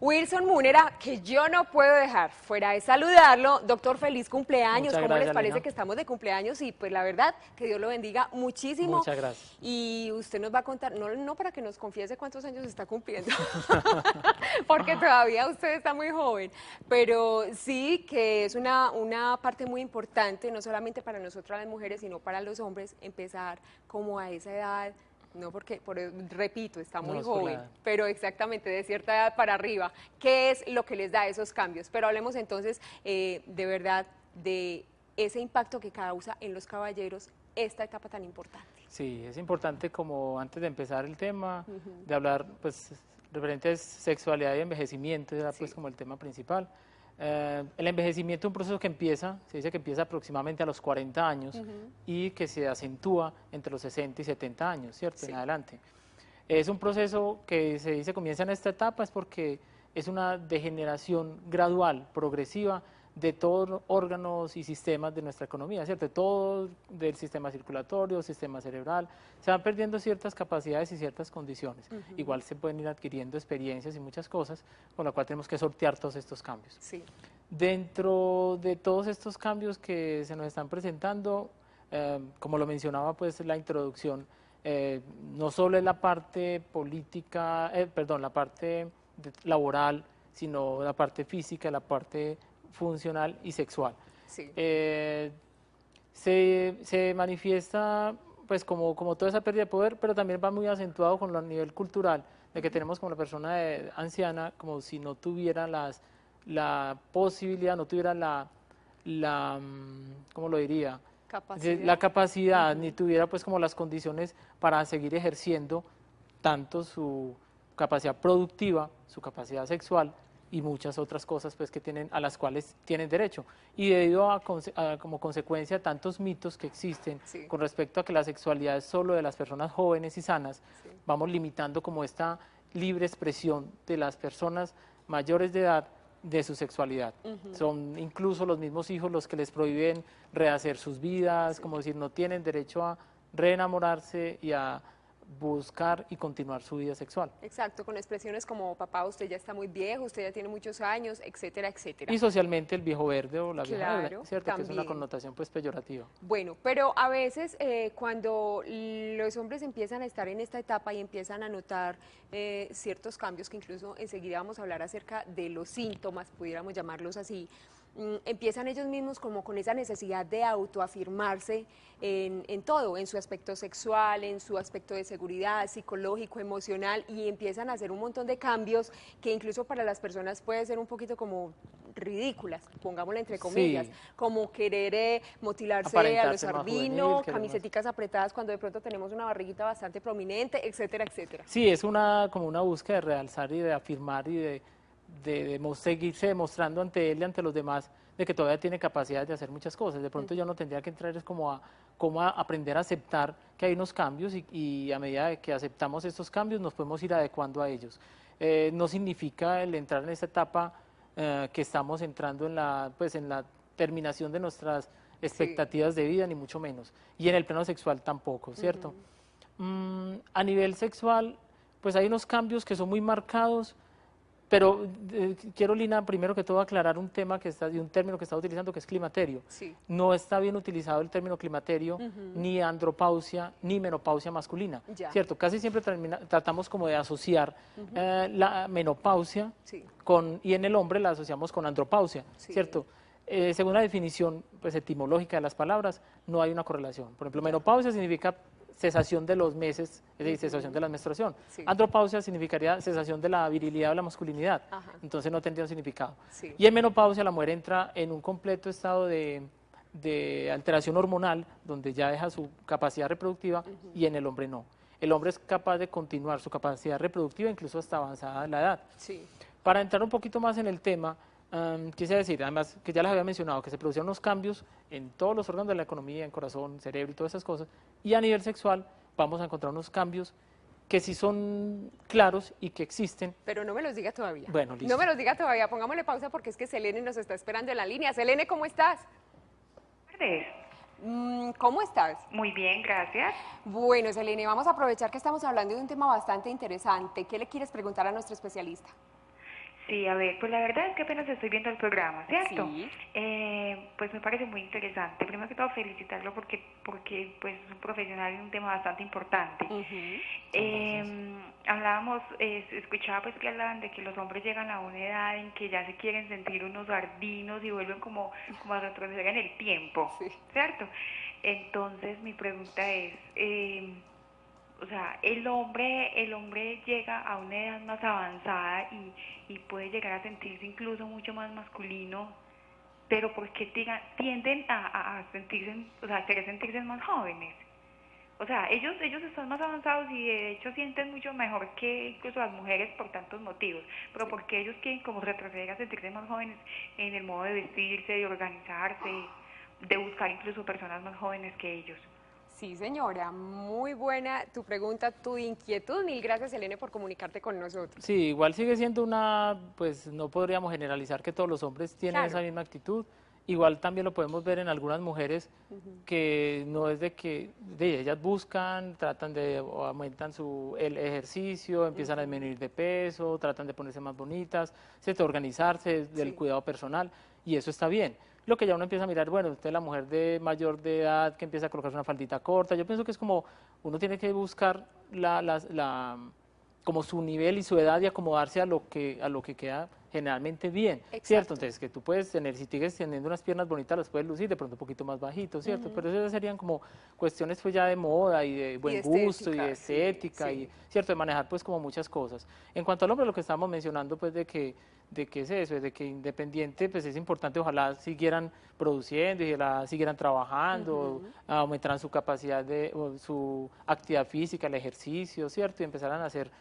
Wilson Múnera, que yo no puedo dejar fuera de saludarlo. Doctor, feliz cumpleaños. Muchas ¿Cómo gracias, les parece Lina. que estamos de cumpleaños? Y pues la verdad, que Dios lo bendiga muchísimo. Muchas gracias. Y usted nos va a contar, no para que nos confiese cuántos años está cumpliendo, porque todavía usted está muy joven, pero sí que es una parte muy importante, no solamente para nosotras las mujeres, sino para los hombres, empezar como a esa edad. No, porque, repito, está muy joven, pero exactamente de cierta edad para arriba. ¿Qué es lo que les da esos cambios? Pero hablemos entonces de verdad de ese impacto que causa en los caballeros esta etapa tan importante. Sí, es importante, como antes de empezar el tema, de hablar pues referente a sexualidad y envejecimiento, era pues como el tema principal. El envejecimiento es un proceso que empieza, se dice que empieza aproximadamente a los 40 años y que se acentúa entre los 60 y 70 años, ¿cierto? En adelante. Es un proceso que se dice comienza en esta etapa, es porque es una degeneración gradual, progresiva, de todos los órganos y sistemas de nuestra economía, ¿cierto? De todo, del sistema circulatorio, sistema cerebral, se van perdiendo ciertas capacidades y ciertas condiciones. Igual se pueden ir adquiriendo experiencias y muchas cosas, con lo cual tenemos que sortear todos estos cambios. Sí. Dentro de todos estos cambios que se nos están presentando, como lo mencionaba pues la introducción, no solo es la parte política, la parte laboral, sino la parte física, la parte funcional y sexual. Sí. Se manifiesta pues como toda esa pérdida de poder, pero también va muy acentuado con lo a nivel cultural, de que tenemos como la persona anciana como si no tuviera la posibilidad, no tuviera ¿cómo lo diría? La capacidad, ni tuviera pues como las condiciones para seguir ejerciendo tanto su capacidad productiva, su capacidad sexual, y muchas otras cosas pues que tienen, a las cuales tienen derecho. Y debido a como consecuencia tantos mitos que existen con respecto a que la sexualidad es solo de las personas jóvenes y sanas, vamos limitando como esta libre expresión de las personas mayores de edad de su sexualidad. Son incluso los mismos hijos los que les prohíben rehacer sus vidas, como decir, no tienen derecho a reenamorarse y a buscar y continuar su vida sexual. Exacto, con expresiones como papá, usted ya está muy viejo, usted ya tiene muchos años, etcétera, etcétera. Y socialmente el viejo verde o la vieja verde, ¿cierto? También. Que es una connotación pues peyorativa. Bueno, pero a veces cuando los hombres empiezan a estar en esta etapa y empiezan a notar ciertos cambios, que incluso enseguida vamos a hablar acerca de los síntomas, pudiéramos llamarlos así, empiezan ellos mismos como con esa necesidad de autoafirmarse en todo, en su aspecto sexual, en su aspecto de seguridad, psicológico, emocional, y empiezan a hacer un montón de cambios que incluso para las personas puede ser un poquito como ridículas, pongámoslo entre comillas, como querer motilarse a los albino, camiseticas apretadas cuando de pronto tenemos una barriguita bastante prominente, etcétera, etcétera. Sí, es como una búsqueda de realzar y de afirmar y de seguirse demostrando ante él y ante los demás de que todavía tiene capacidad de hacer muchas cosas. De pronto yo no tendría que entrar es como a aprender a aceptar que hay unos cambios y a medida de que aceptamos estos cambios nos podemos ir adecuando a ellos. No significa el entrar en esta etapa que estamos entrando en la terminación de nuestras expectativas de vida, ni mucho menos. Y en el plano sexual tampoco, ¿cierto? A nivel sexual, pues hay unos cambios que son muy marcados. Pero quiero, Lina, primero que todo aclarar un término que está utilizando, que es climaterio. No está bien utilizado el término climaterio, ni andropausia, ni menopausia masculina, ¿cierto? Casi siempre tratamos como de asociar la menopausia y en el hombre la asociamos con andropausia, ¿cierto? Según la definición pues, etimológica de las palabras, no hay una correlación. Por ejemplo, menopausia significa cesación de los meses, es decir, cesación de la menstruación. Andropausia significaría cesación de la virilidad o la masculinidad, entonces no tendría un significado. Y en menopausia la mujer entra en un completo estado de alteración hormonal, donde ya deja su capacidad reproductiva, y en el hombre no. El hombre es capaz de continuar su capacidad reproductiva incluso hasta avanzada la edad. Para entrar un poquito más en el tema, quise decir, además, que ya les había mencionado, que se producieron unos cambios en todos los órganos de la economía, en corazón, cerebro y todas esas cosas, y a nivel sexual vamos a encontrar unos cambios que sí son claros y que existen. Pero no me los diga todavía. Bueno, listo. No me los diga todavía, pongámosle pausa porque es que Selene nos está esperando en la línea. Selene, ¿cómo estás? Buenas tardes. ¿Cómo estás? Muy bien, gracias. Bueno, Selene, vamos a aprovechar que estamos hablando de un tema bastante interesante. ¿Qué le quieres preguntar a nuestro especialista? Sí, a ver, pues la verdad es que apenas estoy viendo el programa, ¿cierto? Sí. Pues me parece muy interesante. Primero que todo, felicitarlo porque pues es un profesional en un tema bastante importante. Ujú. Hablábamos, escuchaba pues que hablaban de que los hombres llegan a una edad en que ya se quieren sentir unos ardinos y vuelven como a retroceder en el tiempo, Sí. ¿cierto? Entonces mi pregunta es, o sea, el hombre llega a una edad más avanzada y puede llegar a sentirse incluso mucho más masculino, pero porque tienden a sentirse, o sea, a querer sentirse más jóvenes. O sea, ellos están más avanzados y de hecho sienten mucho mejor que incluso las mujeres por tantos motivos, pero porque ellos quieren como retroceder a sentirse más jóvenes en el modo de vestirse, de organizarse, de buscar incluso personas más jóvenes que ellos. Sí, señora, muy buena tu pregunta, tu inquietud. Mil gracias, Elene, por comunicarte con nosotros. Sí, igual sigue siendo una, pues no podríamos generalizar que todos los hombres tienen esa Claro. misma actitud. Igual también lo podemos ver en algunas mujeres que no es de que ellas buscan, tratan de o aumentan el ejercicio, empiezan a disminuir de peso, tratan de ponerse más bonitas, ¿cierto? Organizarse del Sí. cuidado personal y eso está bien. Lo que ya uno empieza a mirar, bueno, usted es la mujer de mayor de edad que empieza a colocarse una faldita corta, yo pienso que es como uno tiene que buscar como su nivel y su edad y acomodarse a lo que queda generalmente bien, ¿cierto? Exacto. Entonces, que tú puedes tener, si sigues teniendo unas piernas bonitas, las puedes lucir de pronto un poquito más bajito, ¿cierto? Pero esas serían como cuestiones pues ya de moda y de Y de buen gusto y de estética, sí, estética y, sí. ¿cierto? De manejar pues como muchas cosas. En cuanto al hombre, lo que estábamos mencionando pues de que es eso, de que independiente pues es importante, ojalá siguieran produciendo y ojalá siguieran trabajando, aumentaran su capacidad o su actividad física, el ejercicio, ¿cierto? Y empezaran a hacer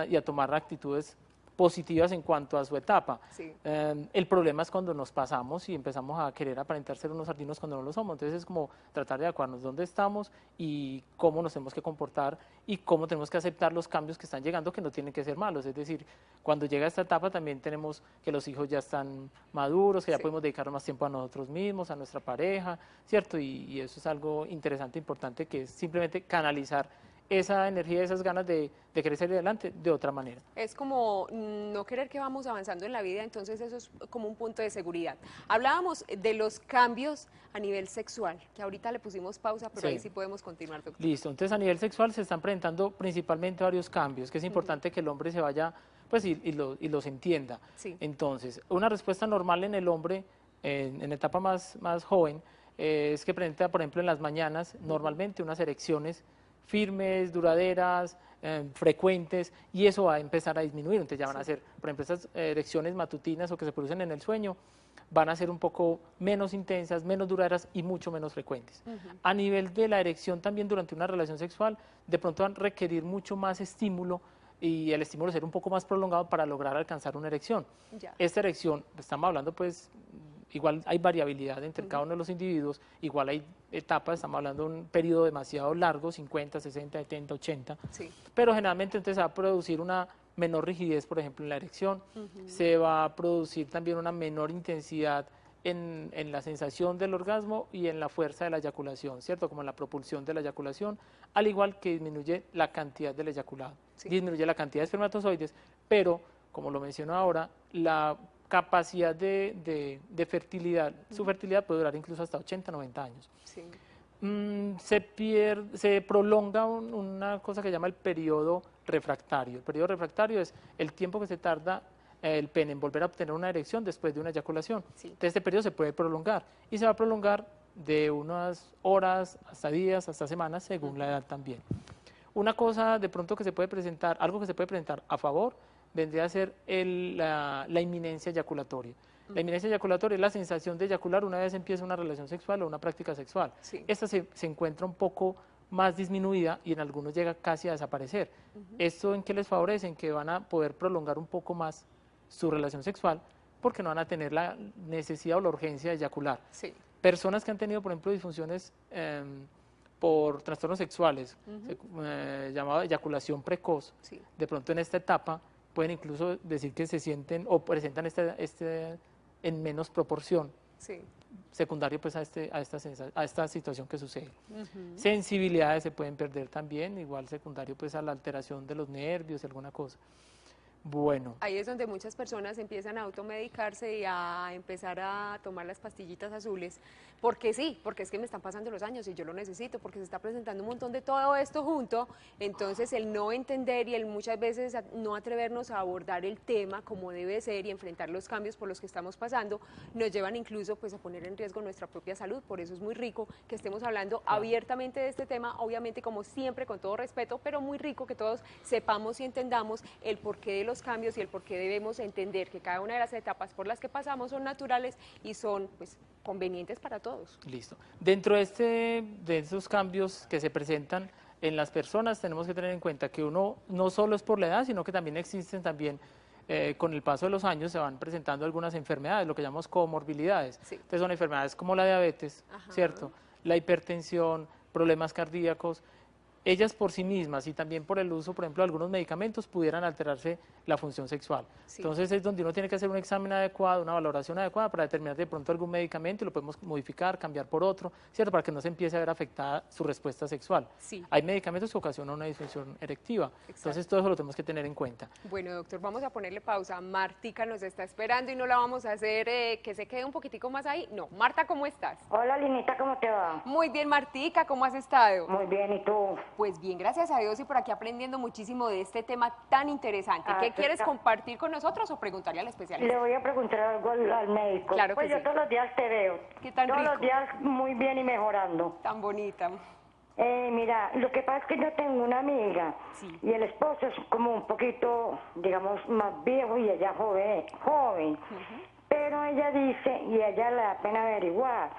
y a tomar actitudes positivas en cuanto a su etapa. Sí. El problema es cuando nos pasamos y empezamos a querer aparentar ser unos sardinos cuando no lo somos. Entonces es como tratar de adecuarnos dónde estamos y cómo nos tenemos que comportar y cómo tenemos que aceptar los cambios que están llegando, que no tienen que ser malos. Es decir, cuando llega esta etapa también tenemos que los hijos ya están maduros, que ya Sí. podemos dedicar más tiempo a nosotros mismos, a nuestra pareja, ¿cierto? Y eso es algo interesante, importante, que es simplemente canalizar esa energía, esas ganas de querer salir adelante de otra manera. Es como no querer que vamos avanzando en la vida, entonces eso es como un punto de seguridad. Hablábamos de los cambios a nivel sexual, que ahorita le pusimos pausa, pero ahí Sí. sí podemos continuar, doctor. Listo, entonces a nivel sexual se están presentando principalmente varios cambios, que es importante que el hombre se vaya, pues y los entienda. Sí. Entonces, una respuesta normal en el hombre, en etapa más joven, es que presenta, por ejemplo, en las mañanas, normalmente unas erecciones firmes, duraderas, frecuentes, y eso va a empezar a disminuir. Entonces ya van a ser, por ejemplo, esas erecciones matutinas o que se producen en el sueño, van a ser un poco menos intensas, menos duraderas y mucho menos frecuentes. A nivel de la erección también durante una relación sexual, de pronto van a requerir mucho más estímulo y el estímulo ser un poco más prolongado para lograr alcanzar una erección. Ya. Esta erección, estamos hablando pues, igual hay variabilidad entre cada uno de los individuos, igual hay etapas, estamos hablando de un periodo demasiado largo, 50, 60, 70, 80, Sí. pero generalmente entonces se va a producir una menor rigidez, por ejemplo, en la erección, se va a producir también una menor intensidad en la sensación del orgasmo y en la fuerza de la eyaculación, ¿cierto? Como en la propulsión de la eyaculación, al igual que disminuye la cantidad del eyaculado, Sí. disminuye la cantidad de espermatozoides, pero, como lo menciono ahora, la capacidad de fertilidad, su fertilidad puede durar incluso hasta 80, 90 años. Sí. Se prolonga una cosa que se llama el periodo refractario. El periodo refractario es el tiempo que se tarda el pene en volver a obtener una erección después de una eyaculación. Sí. Entonces este periodo se puede prolongar y se va a prolongar de unas horas hasta días, hasta semanas, según la edad también. Una cosa de pronto que se puede presentar, algo que se puede presentar a favor, vendría a ser la inminencia eyaculatoria. La inminencia eyaculatoria es la sensación de eyacular una vez empieza una relación sexual o una práctica sexual. Sí. Esta se encuentra un poco más disminuida y en algunos llega casi a desaparecer. ¿Esto en qué les favorece? En que van a poder prolongar un poco más su relación sexual porque no van a tener la necesidad o la urgencia de eyacular. Sí. Personas que han tenido, por ejemplo, disfunciones por trastornos sexuales, llamado eyaculación precoz, Sí. de pronto en esta etapa pueden incluso decir que se sienten o presentan en menos proporción, Sí. secundario pues a esta situación que sucede. Sensibilidades se pueden perder también, igual secundario pues a la alteración de los nervios y alguna cosa. Bueno, Ahí es donde muchas personas empiezan a automedicarse y a empezar a tomar las pastillitas azules, porque sí, porque es que me están pasando los años y yo lo necesito, porque se está presentando un montón de todo esto junto, entonces el no entender y el muchas veces no atrevernos a abordar el tema como debe ser y enfrentar los cambios por los que estamos pasando, nos llevan incluso pues a poner en riesgo nuestra propia salud, por eso es muy rico que estemos hablando abiertamente de este tema, obviamente como siempre con todo respeto, pero muy rico que todos sepamos y entendamos el porqué de los cambios y el por qué debemos entender que cada una de las etapas por las que pasamos son naturales y son pues convenientes para todos. listo. Dentro de esos cambios que se presentan en las personas, tenemos que tener en cuenta que uno no solo es por la edad, sino que también existen también, con el paso de los años, se van presentando algunas enfermedades, lo que llamamos comorbilidades. Sí. Entonces son enfermedades como la diabetes, Ajá. ¿cierto? La hipertensión, problemas cardíacos. Ellas por sí mismas y también por el uso, por ejemplo, de algunos medicamentos pudieran alterarse la función sexual. Sí. Entonces es donde uno tiene que hacer un examen adecuado, una valoración adecuada para determinar de pronto algún medicamento y lo podemos modificar, cambiar por otro, ¿cierto? Para que no se empiece a ver afectada su respuesta sexual. Sí. Hay medicamentos que ocasionan una disfunción erectiva. Entonces todo eso lo tenemos que tener en cuenta. Bueno, doctor, vamos a ponerle pausa. Martica nos está esperando y no la vamos a hacer que se quede un poquitico más ahí. No, Marta, ¿cómo estás? Hola, Linita, ¿cómo te va? Muy bien, Martica, ¿cómo has estado? Muy bien, ¿y tú? Pues bien, gracias a Dios y por aquí aprendiendo muchísimo de este tema tan interesante. Ah, ¿Qué pues quieres está- compartir con nosotros o preguntarle al especialista? Le voy a preguntar algo al médico. Claro que pues yo sí. todos los días te veo. ¿Qué tan todos rico? los días muy bien y mejorando. Tan bonita. Mira, lo que pasa es que yo tengo una amiga Sí. y el esposo es como un poquito, digamos, más viejo y ella joven. Pero ella dice, y a ella le da pena averiguar,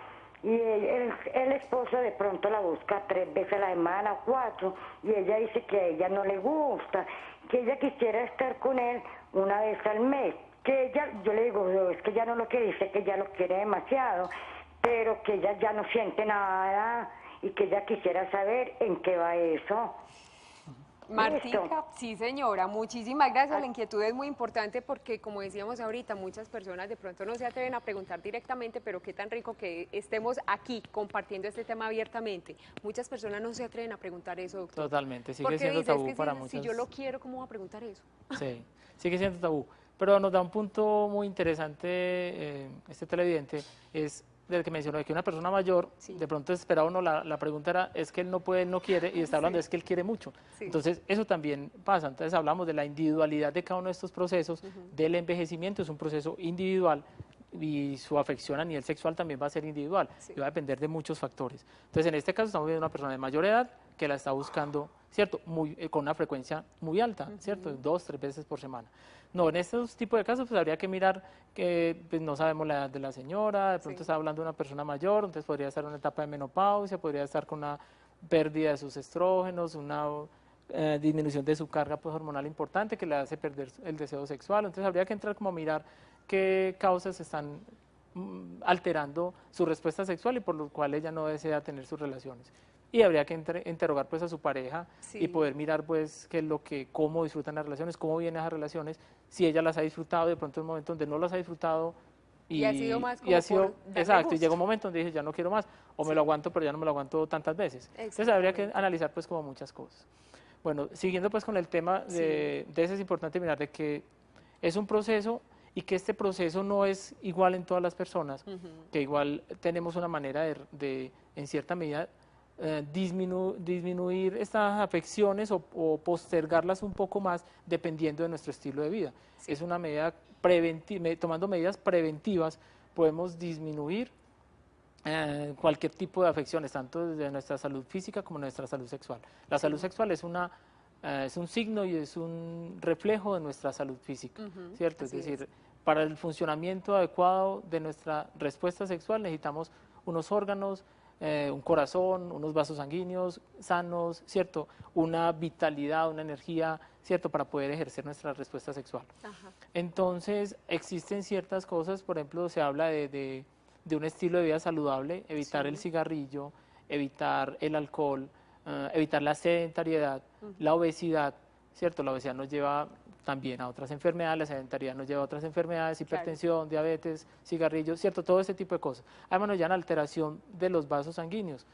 y el esposo de pronto la busca 3 veces a la semana, 4, y ella dice que a ella no le gusta, que ella quisiera estar con él una vez al mes, que ella, yo le digo, "No, es que ella no lo quiere, dice que ella lo quiere demasiado, pero que ella ya no siente nada y que ella quisiera saber en qué va eso". Martica, Listo. sí señora, muchísimas gracias. La inquietud es muy importante porque, como decíamos ahorita, muchas personas de pronto no se atreven a preguntar directamente, pero qué tan rico que estemos aquí compartiendo este tema abiertamente. Muchas personas no se atreven a preguntar eso, doctor. Totalmente, sigue Porque siendo dice, es tabú que para si muchas. yo lo quiero, ¿cómo voy a preguntar eso? Sí, sigue siendo tabú. Pero nos da un punto muy interesante este televidente, es del que mencionó de que una persona mayor, Sí. de pronto esperaba uno, la pregunta era, es que él no puede, él no quiere, y está hablando, Sí. es que él quiere mucho. Sí. Entonces, eso también pasa. Entonces, hablamos de la individualidad de cada uno de estos procesos, del envejecimiento, es un proceso individual, y su afección a nivel sexual también va a ser individual, Sí. y va a depender de muchos factores. Entonces, en este caso estamos viendo una persona de mayor edad que la está buscando, ¿cierto? Con una frecuencia muy alta, ¿cierto? 2, 3 veces por semana. No, en estos tipos de casos pues habría que mirar que pues, no sabemos la edad de la señora, de pronto Sí. está hablando de una persona mayor, entonces podría estar en una etapa de menopausia, podría estar con una pérdida de sus estrógenos, una disminución de su carga pues, hormonal importante que le hace perder el deseo sexual. Entonces habría que entrar como a mirar qué causas están alterando su respuesta sexual y por lo cual ella no desea tener sus relaciones. Y habría que interrogar pues a su pareja Sí. y poder mirar pues qué es lo que, cómo disfrutan las relaciones, cómo vienen esas relaciones, si ella las ha disfrutado, de pronto en un momento donde no las ha disfrutado Y ha sido más y como ha sido, por darle exacto, y gusto. llegó un momento donde dije ya no quiero más, o me lo aguanto pero ya no me lo aguanto tantas veces. Entonces habría que Exactamente. analizar pues como muchas cosas. Bueno, siguiendo pues con el tema de eso es importante mirar de que es un proceso y que este proceso no es igual en todas las personas, que igual tenemos una manera de en cierta medida, disminuir estas afecciones o postergarlas un poco más dependiendo de nuestro estilo de vida. Sí. Es una medida preventiva, tomando medidas preventivas podemos disminuir cualquier tipo de afecciones, tanto desde nuestra salud física como nuestra salud sexual. La salud sexual es es un signo y es un reflejo de nuestra salud física, ¿cierto? Es así decir, es. para el funcionamiento adecuado de nuestra respuesta sexual necesitamos unos órganos, un corazón, unos vasos sanguíneos sanos, ¿cierto? Una vitalidad, una energía, ¿cierto? Para poder ejercer nuestra respuesta sexual. Ajá. Entonces, existen ciertas cosas, por ejemplo, se habla de un estilo de vida saludable, evitar Sí. el cigarrillo, evitar el alcohol, evitar la sedentariedad, la obesidad, ¿cierto? La obesidad nos lleva también a otras enfermedades, la sedentariedad nos lleva a otras enfermedades, hipertensión, diabetes, cigarrillos, ¿cierto? Todo ese tipo de cosas. Además nos llevan a alteración de los vasos sanguíneos,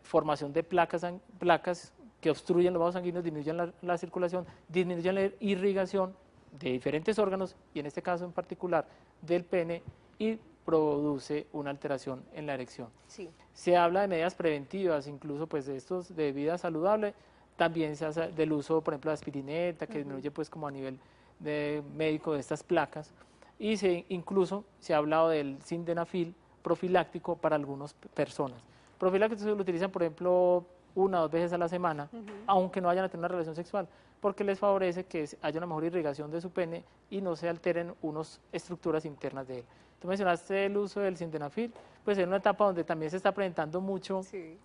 formación de placas que obstruyen los vasos sanguíneos, disminuyen la circulación, disminuyen la irrigación de diferentes órganos, y en este caso en particular del pene, y produce una alteración en la erección. Sí. Se habla de medidas preventivas, incluso pues de estos de vida saludable, también se hace del uso, por ejemplo, de aspirineta, que disminuye pues como a nivel de médico de estas placas, y incluso se ha hablado del sildenafil profiláctico para algunas personas. Profiláctico se lo utilizan, por ejemplo, 1 o 2 veces a la semana, aunque no vayan a tener una relación sexual, porque les favorece que haya una mejor irrigación de su pene y no se alteren unas estructuras internas de él. Tú mencionaste el uso del sildenafil, pues en una etapa donde también se está presentando mucho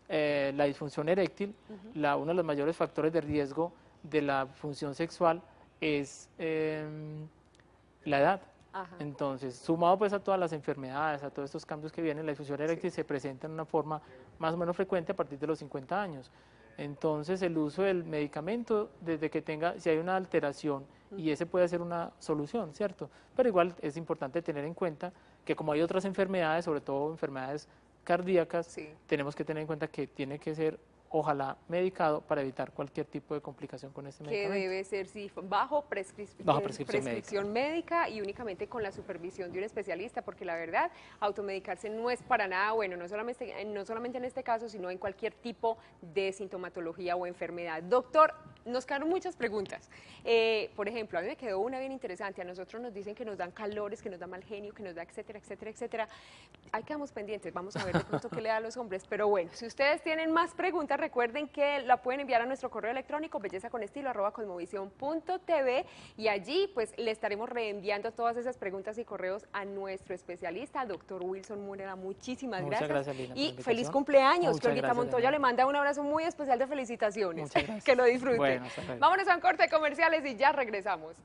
la disfunción eréctil. Uno de los mayores factores de riesgo de la función sexual es la edad. Ajá. Entonces, sumado pues a todas las enfermedades, a todos estos cambios que vienen, la disfunción eréctil se presenta en una forma más o menos frecuente a partir de los 50 años. Entonces, el uso del medicamento, desde que si hay una alteración, y ese puede ser una solución, ¿cierto? Pero igual es importante tener en cuenta que como hay otras enfermedades, sobre todo enfermedades cardíacas, tenemos que tener en cuenta que tiene que ser, ojalá, medicado para evitar cualquier tipo de complicación con este medicamento. Que debe ser, bajo prescripción médica y únicamente con la supervisión de un especialista, porque la verdad, automedicarse no es para nada bueno, no solamente en este caso, sino en cualquier tipo de sintomatología o enfermedad. Doctor, nos quedaron muchas preguntas. Por ejemplo, a mí me quedó una bien interesante. A nosotros nos dicen que nos dan calores, que nos da mal genio, que nos da etcétera, etcétera, etcétera. Ahí quedamos pendientes, vamos a ver de pronto qué le da a los hombres. Pero bueno, si ustedes tienen más preguntas, recuerden que la pueden enviar a nuestro correo electrónico bellezaconestilo@cosmovisión.tv, y allí pues le estaremos reenviando todas esas preguntas y correos a nuestro especialista, doctor Wilson Múnera. Muchísimas gracias. Lina, y feliz cumpleaños. Muchas Olguita gracias, Montoya Lina. le manda un abrazo muy especial de felicitaciones. Muchas gracias. Que lo disfrute. Bueno, hasta luego. Vámonos a un corte de comerciales y ya regresamos.